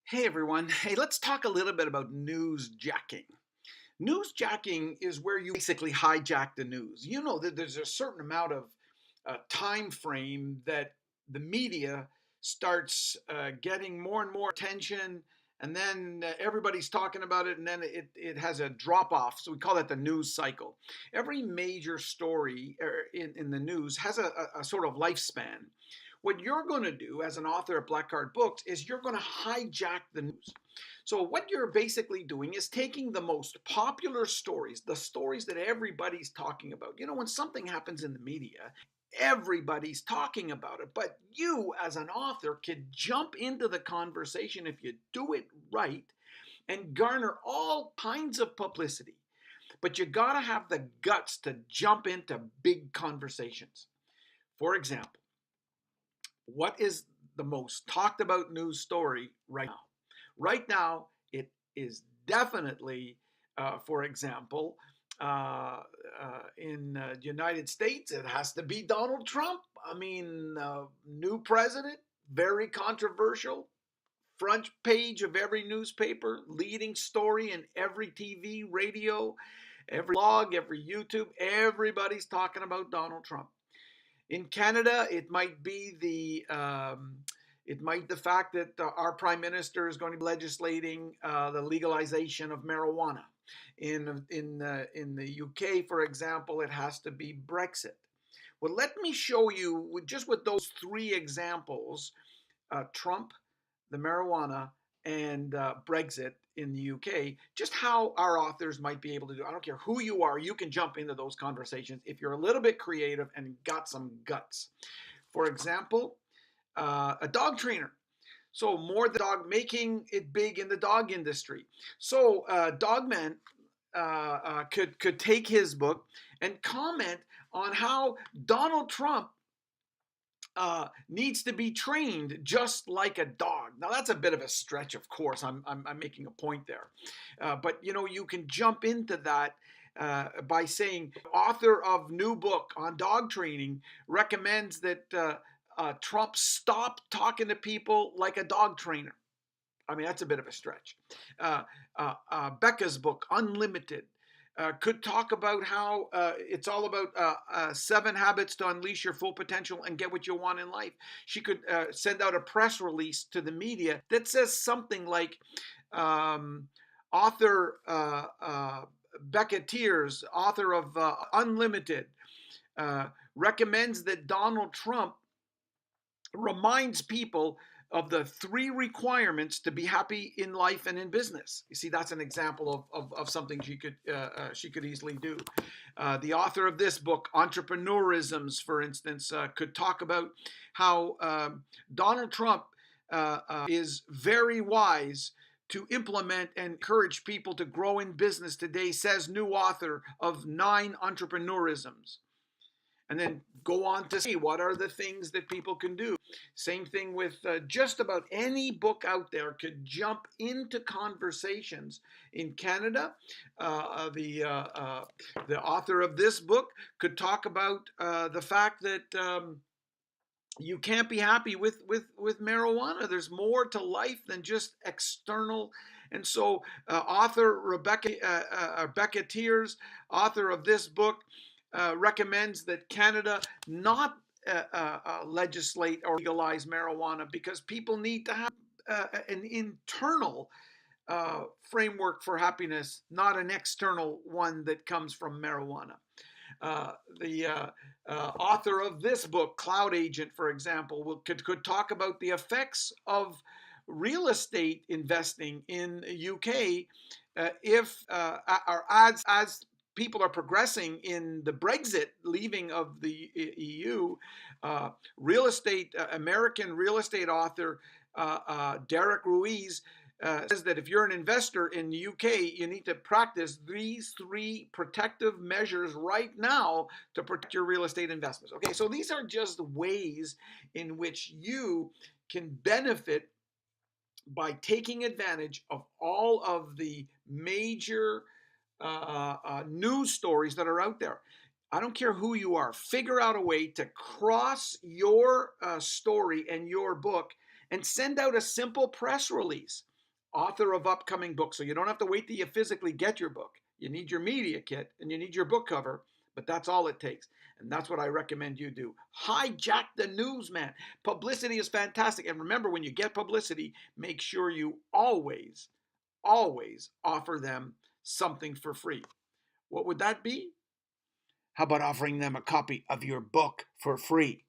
Hey everyone. Hey, let's talk a little bit about newsjacking. Newsjacking is where you basically hijack the news. You know that there's a certain amount of time frame that the media starts getting more and more attention, and then everybody's talking about it, and then it has a drop off. So we call that the news cycle. Every major story in the news has a sort of lifespan. What you're going to do as an author of Black Card Books is you're going to hijack the news. So, what you're basically doing is taking the most popular stories, the stories that everybody's talking about. You know, when something happens in the media, everybody's talking about it. But you, as an author, could jump into the conversation if you do it right and garner all kinds of publicity. But you got to have the guts to jump into big conversations. For example, what is the most talked about news story right now? Right now, it is definitely, for example, in the United States, it has to be Donald Trump. I mean, new president, very controversial, front page of every newspaper, leading story in every TV, radio, every blog, every YouTube. Everybody's talking about Donald Trump. In Canada, it might the fact that our prime minister is going to be legislating the legalization of marijuana. In the UK, for example, it has to be Brexit. Well, let me show you with those three examples: Trump, the marijuana, and Brexit in the UK, just how our authors might be able to do. I don't care who you are, you can jump into those conversations if you're a little bit creative and got some guts. For example, a dog trainer. So more the dog, making it big in the dog industry. So Dogman could take his book and comment on how Donald Trump needs to be trained just like a dog. Now that's a bit of a stretch, of course. I'm making a point there, but you know you can jump into that by saying author of new book on dog training recommends that Trump stop talking to people like a dog trainer. I mean, that's a bit of a stretch. Becca's book, Unlimited, could talk about how it's all about 7 habits to unleash your full potential and get what you want in life. She could send out a press release to the media that says something like, author Becca Tears, author of Unlimited, recommends that Donald Trump reminds people of the 3 requirements to be happy in life and in business. You see, that's an example of something she could easily do. The author of this book, Entrepreneurisms, for instance, could talk about how Donald Trump is very wise to implement and encourage people to grow in business today, says new author of 9 Entrepreneurisms. And then go on to see what are the things that people can do. Same thing with just about any book out there could jump into conversations. In Canada, the author of this book could talk about the fact that you can't be happy with marijuana. There's more to life than just external. And so, author Rebecca Tears, author of this book, recommends that Canada not legislate or legalize marijuana because people need to have an internal framework for happiness, not an external one that comes from marijuana. The author of this book, Cloud Agent, for example, could talk about the effects of real estate investing in the UK if or as people are progressing in the Brexit leaving of the EU. American real estate author Derek Ruiz says that if you're an investor in the UK, you need to practice these 3 protective measures right now to protect your real estate investments. Okay, so these are just ways in which you can benefit by taking advantage of all of the major news stories that are out there. I don't care who you are. Figure out a way to cross your story and your book and send out a simple press release. author of upcoming books. So you don't have to wait till you physically get your book. You need your media kit and you need your book cover, but that's all it takes. And that's what I recommend you do. Hijack the news, man. Publicity is fantastic. And remember, when you get publicity, make sure you always offer them something for free. What would that be? How about offering them a copy of your book for free?